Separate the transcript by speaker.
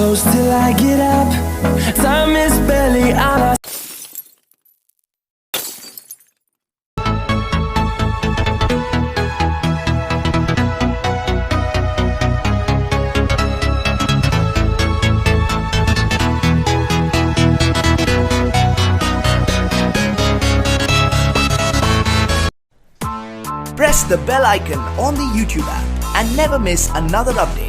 Speaker 1: close till I get up. Time is barely on our
Speaker 2: Press the bell icon on the YouTube app and never miss another update.